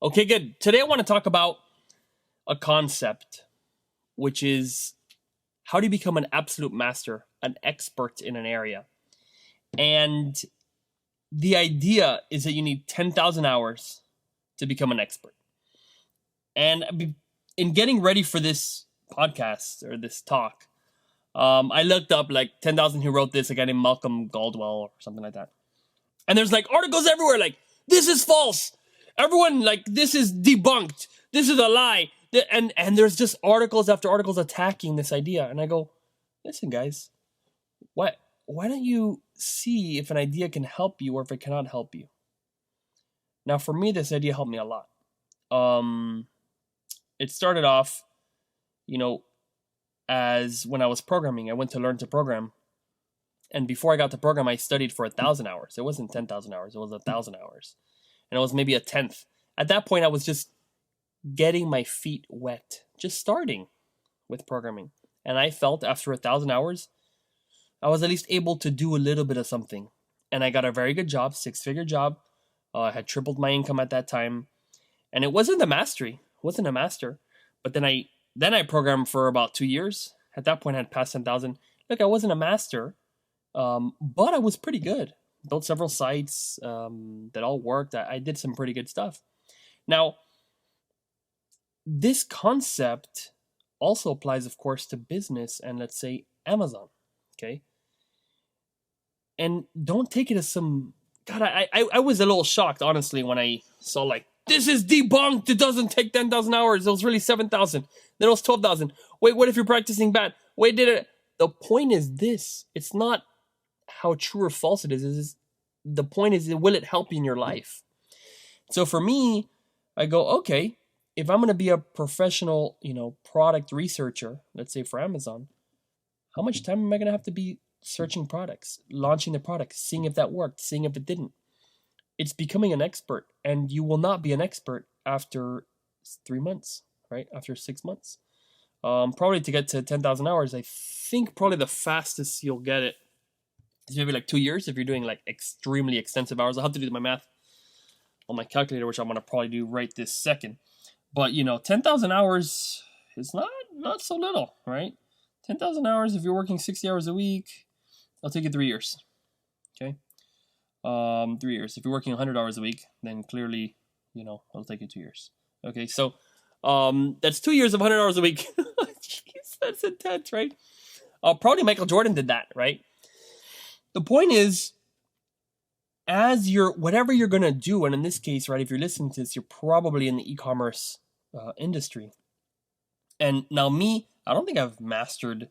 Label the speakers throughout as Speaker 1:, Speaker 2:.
Speaker 1: Okay, good. Today I want to talk about a concept, which is how do you become an absolute master, an expert in an area? And the idea is that you need 10,000 hours to become an expert. And in getting ready for this podcast or this talk, I looked up like 10,000 who wrote this, a guy named Malcolm Gladwell or something like that. And there's like articles everywhere like, this is false. Everyone, like, this is debunked. This is a lie. And there's just articles after articles attacking this idea. And I go, listen, guys, why don't you see if an idea can help you or if it cannot help you? Now, for me, this idea helped me a lot. It started off, as when I was programming. I went to learn to program. And before I got to program, I studied for 1,000 hours. It wasn't 10,000 hours. It was 1,000 hours. And it was maybe a tenth. At that point, I was just getting my feet wet, just starting with programming. And I felt after 1,000 hours, I was at least able to do a little bit of something. And I got a very good job, 6-figure job. I had tripled my income at that time. And it wasn't a mastery. It wasn't a master. But then I programmed for about 2 years. At that point, I had passed 10,000. Look, I wasn't a master, but I was pretty good. Built several sites that all worked. I did some pretty good stuff. Now, this concept also applies, of course, to business and, let's say, Amazon. Okay? And don't take it as some... God, I was a little shocked, honestly, when I saw, like, this is debunked. It doesn't take 10,000 hours. It was really 7,000. Then it was 12,000. Wait, what if you're practicing bad? Wait, did it... The point is this. It's not how true or false it is. The point is, will it help you in your life? So for me, I go, okay, if I'm going to be a professional, product researcher, let's say for Amazon, how much time am I going to have to be searching products, launching the product, seeing if that worked, seeing if it didn't? It's becoming an expert, and you will not be an expert after 3 months, right? After 6 months. Probably to get to 10,000 hours, I think probably the fastest you'll get it is maybe like 2 years if you're doing like extremely extensive hours. I'll have to do my math on my calculator, which I'm going to probably do right this second. But, 10,000 hours is not so little, right? 10,000 hours, if you're working 60 hours a week, it'll take you 3 years, okay? 3 years. If you're working 100 hours a week, then clearly, it'll take you 2 years. Okay, so that's 2 years of 100 hours a week. Jeez, that's intense, right? Probably Michael Jordan did that, right? The point is, whatever you're going to do, and in this case, right, if you're listening to this, you're probably in the e-commerce industry. And now me, I don't think I've mastered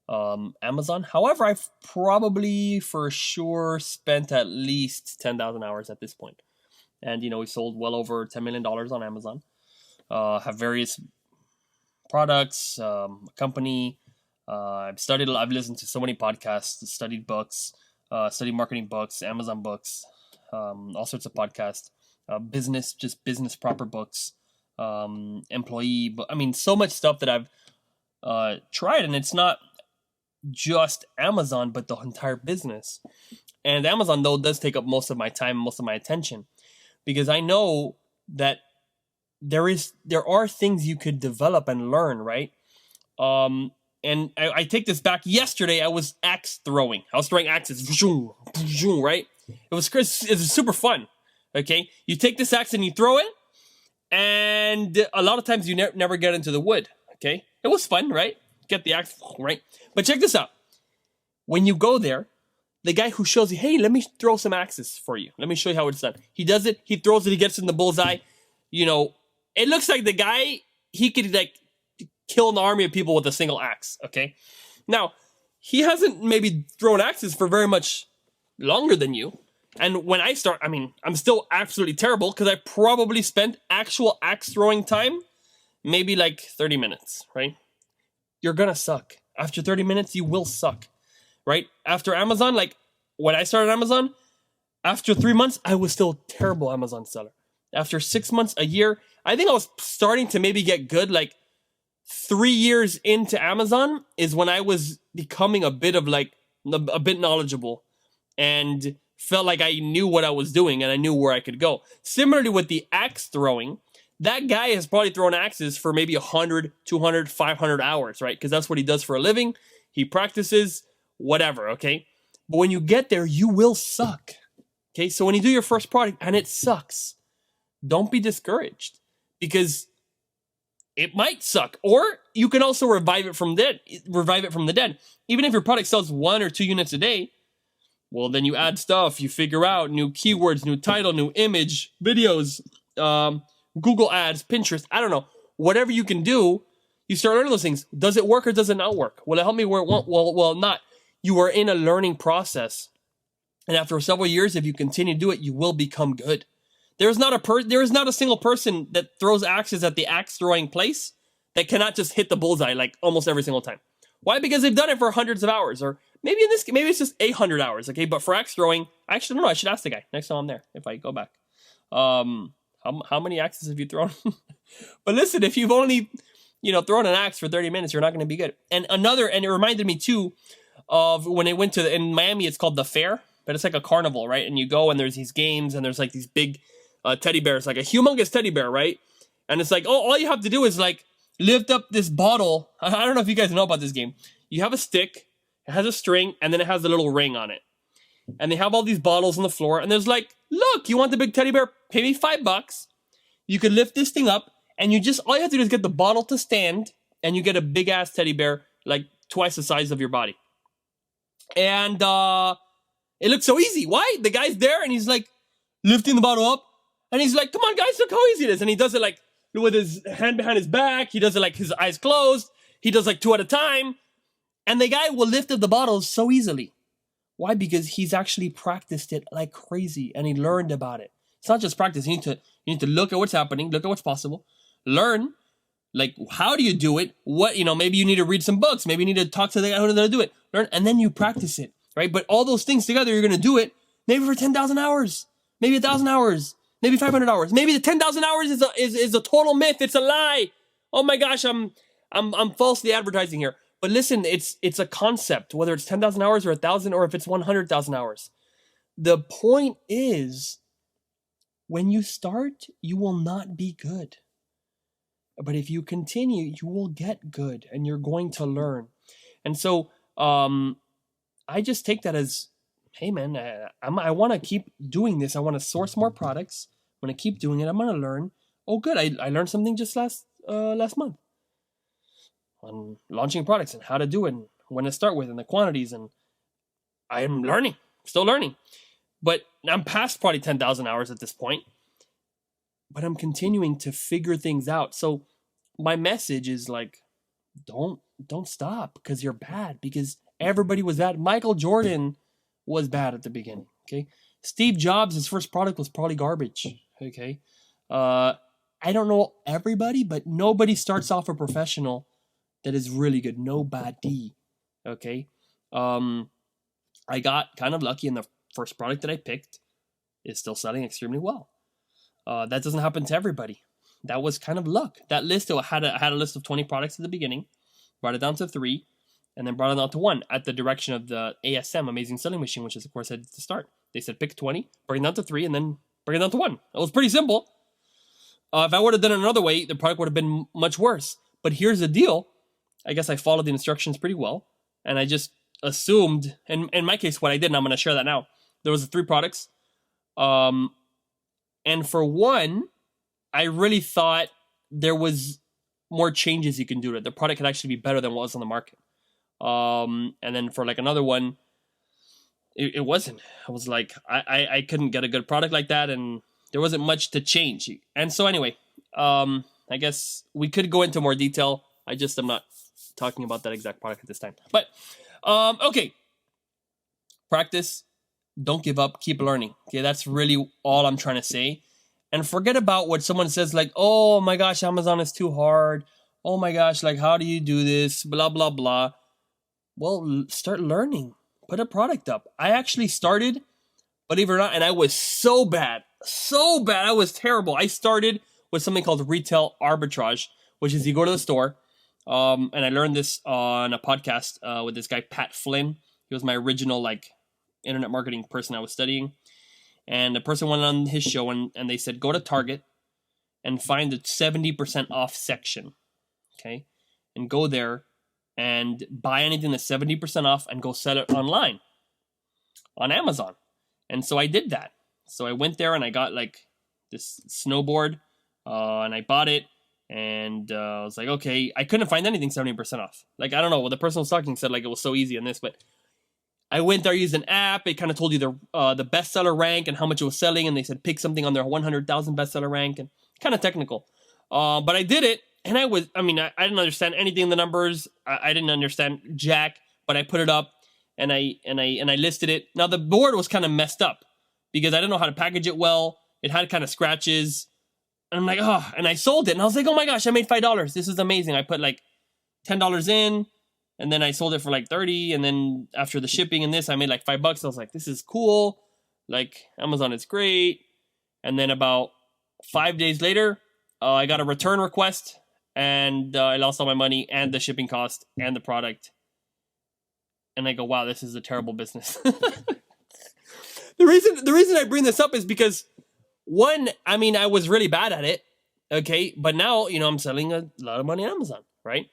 Speaker 1: Amazon. However, I've probably for sure spent at least 10,000 hours at this point. And, we sold well over $10 million on Amazon. Have various products, company. I've listened to so many podcasts, studied books, studied marketing books, Amazon books, all sorts of podcasts, business proper books, employee, but I mean, so much stuff that I've tried, and it's not just Amazon, but the entire business. And Amazon, though, does take up most of my time, most of my attention, because I know that there are things you could develop and learn, right? And I take this back. Yesterday, I was axe throwing. I was throwing axes, right? It was super fun, okay? You take this axe and you throw it, and a lot of times you never get into the wood, okay? It was fun, right? Get the axe, right? But check this out. When you go there, the guy who shows you, hey, let me throw some axes for you. Let me show you how it's done. He does it. He throws it. He gets in the bullseye. It looks like the guy, he could, like, kill an army of people with a single axe, okay? Now, he hasn't maybe thrown axes for very much longer than you. And when I start, I'm still absolutely terrible because I probably spent actual axe throwing time maybe like 30 minutes, right? You're gonna suck. After 30 minutes, you will suck, right? After Amazon, like when I started Amazon, after 3 months, I was still a terrible Amazon seller. After 6 months, a year, I think I was starting to maybe get good, like 3 years into Amazon is when I was becoming a bit knowledgeable and felt like I knew what I was doing and I knew where I could go. Similarly with the axe throwing, that guy has probably thrown axes for maybe 100, 200, 500 hours, right? Because that's what he does for a living. He practices, whatever, okay? But when you get there, you will suck. Okay, so when you do your first product and it sucks, don't be discouraged because it might suck. Or you can also revive it from the dead. Even if your product sells 1 or 2 units a day, well, then you add stuff, you figure out new keywords, new title, new image, videos, Google ads, Pinterest, I don't know. Whatever you can do, you start learning those things. Does it work or does it not work? Will it help me where it won't? Well, not. You are in a learning process. And after several years, if you continue to do it, you will become good. There is not a single person that throws axes at the axe throwing place that cannot just hit the bullseye like almost every single time. Why? Because they've done it for hundreds of hours, or maybe it's just 800 hours. Okay, but for axe throwing, I actually don't know. I should ask the guy next time I'm there if I go back. How many axes have you thrown? But listen, if you've only thrown an axe for 30 minutes, you're not going to be good. And it reminded me too of when I went in Miami. It's called the Fair. But it's like a carnival, right? And you go and there's these games and there's like these big teddy bears, like a humongous teddy bear, right? And it's like, all you have to do is like lift up this bottle. I don't know if you guys know about this game. You have a stick, it has a string, and then it has a little ring on it. And they have all these bottles on the floor. And there's like, look, you want the big teddy bear? Pay me $5. You can lift this thing up and all you have to do is get the bottle to stand and you get a big ass teddy bear, like twice the size of your body. And, it looks so easy. Why? The guy's there and he's like lifting the bottle up and he's like, come on guys, look how easy it is. And he does it like with his hand behind his back. He does it like his eyes closed. He does like 2 at a time. And the guy will lift up the bottles so easily. Why? Because he's actually practiced it like crazy and he learned about it. It's not just practice. You need to look at what's happening, look at what's possible, learn. Like, how do you do it? What, maybe you need to read some books. Maybe you need to talk to the guy who knows how to do it. Learn, and then you practice it. Right? But all those things together, you're going to do it maybe for 10,000 hours, maybe 1,000 hours, maybe 500 hours. Maybe the 10,000 hours is a total myth. It's a lie. Oh my gosh, I'm falsely advertising here. But listen, it's a concept, whether it's 10,000 hours or 1,000 or if it's 100,000 hours. The point is, when you start, you will not be good. But if you continue, you will get good and you're going to learn. And so, I just take that as, hey man, I want to keep doing this. I want to source more products. I'm going to keep doing it. I'm going to learn. Oh, good. I learned something just last month on launching products and how to do it and when to start with and the quantities. And I am learning, still learning. But I'm past probably 10,000 hours at this point. But I'm continuing to figure things out. So my message is like, don't stop because you're bad, because everybody was bad. Michael Jordan was bad at the beginning, okay? Steve Jobs, his first product was probably garbage, okay? I don't know everybody, but nobody starts off a professional that is really good. Nobody, okay? I got kind of lucky, and the first product that I picked is still selling extremely well. That doesn't happen to everybody. That was kind of luck. That list, I had a list of 20 products at the beginning, brought it down to 3, and then brought it down to 1 at the direction of the ASM, Amazing Selling Machine, which is, of course, at the start. They said pick 20, bring it down to 3, and then bring it down to 1. It was pretty simple. If I would have done it another way, the product would have been much worse. But here's the deal. I guess I followed the instructions pretty well, and I just assumed, and in my case, what I did, and I'm going to share that now, there was 3 products. And for one, I really thought there was more changes you can do to it. The product could actually be better than what was on the market. And then for like another one, it wasn't. I was like, I couldn't get a good product like that, and there wasn't much to change. And so anyway, I guess we could go into more detail. I just am not talking about that exact product at this time. But, okay. Practice. Don't give up. Keep learning. Okay, that's really all I'm trying to say. And forget about what someone says like, oh my gosh, Amazon is too hard. Oh my gosh, like how do you do this? Blah, blah, blah. Well, start learning. Put a product up. I actually started, believe it or not, and I was so bad. So bad. I was terrible. I started with something called retail arbitrage, which is you go to the store. And I learned this on a podcast with this guy, Pat Flynn. He was my original like internet marketing person I was studying. And the person went on his show and they said, go to Target and find the 70% off section, okay? And go there and buy anything that's 70% off and go sell it online on Amazon. And so I did that. So I went there and I got like this snowboard and I bought it. And I was like, okay, I couldn't find anything 70% off. Like, I don't know. Well, the person was talking said like it was so easy on this, but I went there, used an app. It kind of told you the bestseller rank and how much it was selling. And they said pick something on their 100,000 bestseller rank, and kind of technical. But I did it. And I didn't understand anything in the numbers. I didn't understand jack, but I put it up and I listed it. Now the board was kind of messed up because I didn't know how to package it well. It had kind of scratches. And I'm like, oh, and I sold it. And I was like, oh my gosh, I made $5. This is amazing. I put like $10 in, and then I sold it for like 30. And then after the shipping and this, I made like $5. I was like, this is cool. Like, Amazon is great. And then about 5 days later, I got a return request, and I lost all my money and the shipping cost and the product. And I go, wow, this is a terrible business. The reason I bring this up is because, one, I was really bad at it, okay? But now, I'm selling a lot of money on Amazon, right?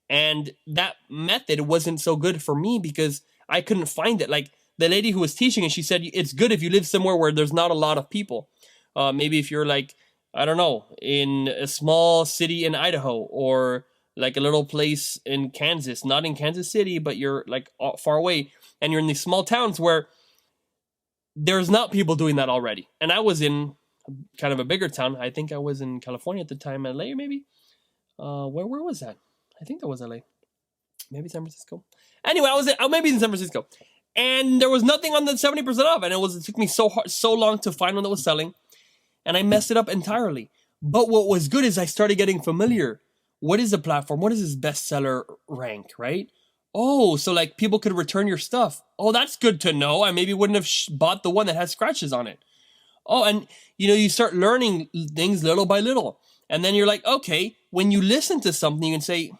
Speaker 1: And that method wasn't so good for me because I couldn't find it. Like, the lady who was teaching it, she said, it's good if you live somewhere where there's not a lot of people. Maybe if you're like, I don't know, in a small city in Idaho, or like a little place in Kansas, not in Kansas City, but you're like far away, and you're in these small towns where there's not people doing that already. And I was in kind of a bigger town. I think I was in California at the time, LA maybe. Where was that? I think that was LA. Maybe San Francisco. Anyway, I maybe in San Francisco. And there was nothing on the 70% off, and it took me so long to find one that was selling, and I messed it up entirely. But what was good is I started getting familiar. What is the platform? What is this bestseller rank, right? Oh, so like people could return your stuff. Oh, that's good to know. I maybe wouldn't have bought the one that has scratches on it. Oh, and you start learning things little by little. And then you're like, okay, when you listen to something, you can say,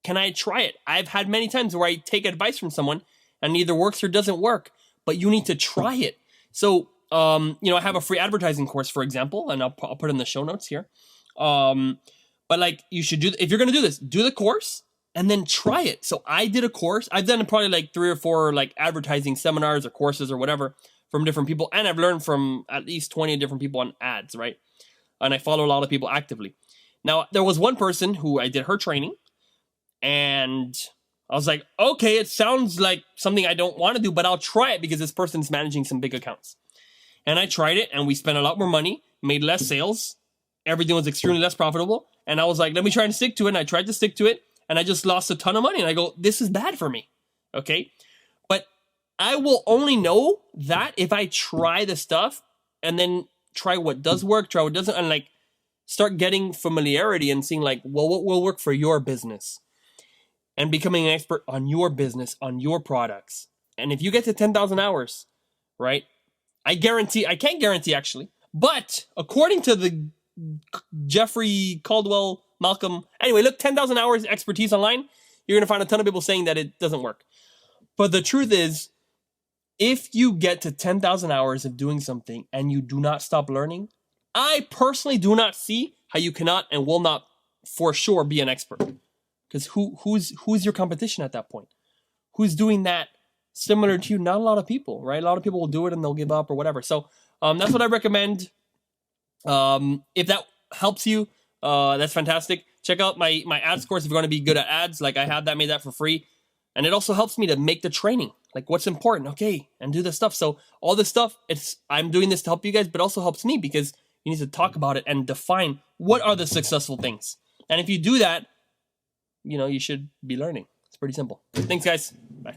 Speaker 1: can I try it? I've had many times where I take advice from someone and it either works or doesn't work, but you need to try it. So, I have a free advertising course, for example, and I'll put it in the show notes here. But like, you should if you're going to do this, do the course and then try it. So I did a course. I've done probably like 3 or 4 like advertising seminars or courses or whatever from different people. And I've learned from at least 20 different people on ads, right? And I follow a lot of people actively. Now, there was one person who I did her training, and I was like, okay, it sounds like something I don't want to do, but I'll try it because this person's managing some big accounts. And I tried it, and we spent a lot more money, made less sales. Everything was extremely less profitable. And I was like, let me try and stick to it. And I tried to stick to it, and I just lost a ton of money. And I go, this is bad for me. Okay. But I will only know that if I try the stuff and then try what does work, try what doesn't, and like start getting familiarity and seeing like, well, what will work for your business, and becoming an expert on your business, on your products. And if you get to 10,000 hours, right? I can't guarantee actually, but according to the Jeffrey Caldwell, Malcolm, anyway, look, 10,000 hours expertise online, you're going to find a ton of people saying that it doesn't work. But the truth is, if you get to 10,000 hours of doing something and you do not stop learning, I personally do not see how you cannot and will not for sure be an expert. Because who's your competition at that point? Who's doing that similar to you? Not a lot of people, right? A lot of people will do it and they'll give up or whatever. So that's what I recommend. If that helps you, that's fantastic. Check out my ads course if you're going to be good at ads. Like I have that, made that for free. And it also helps me to make the training, like what's important, okay, and do the stuff. So all this stuff, I'm doing this to help you guys, but also helps me because you need to talk about it and define what are the successful things. And if you do that, you should be learning. It's pretty simple. Thanks, guys. Bye.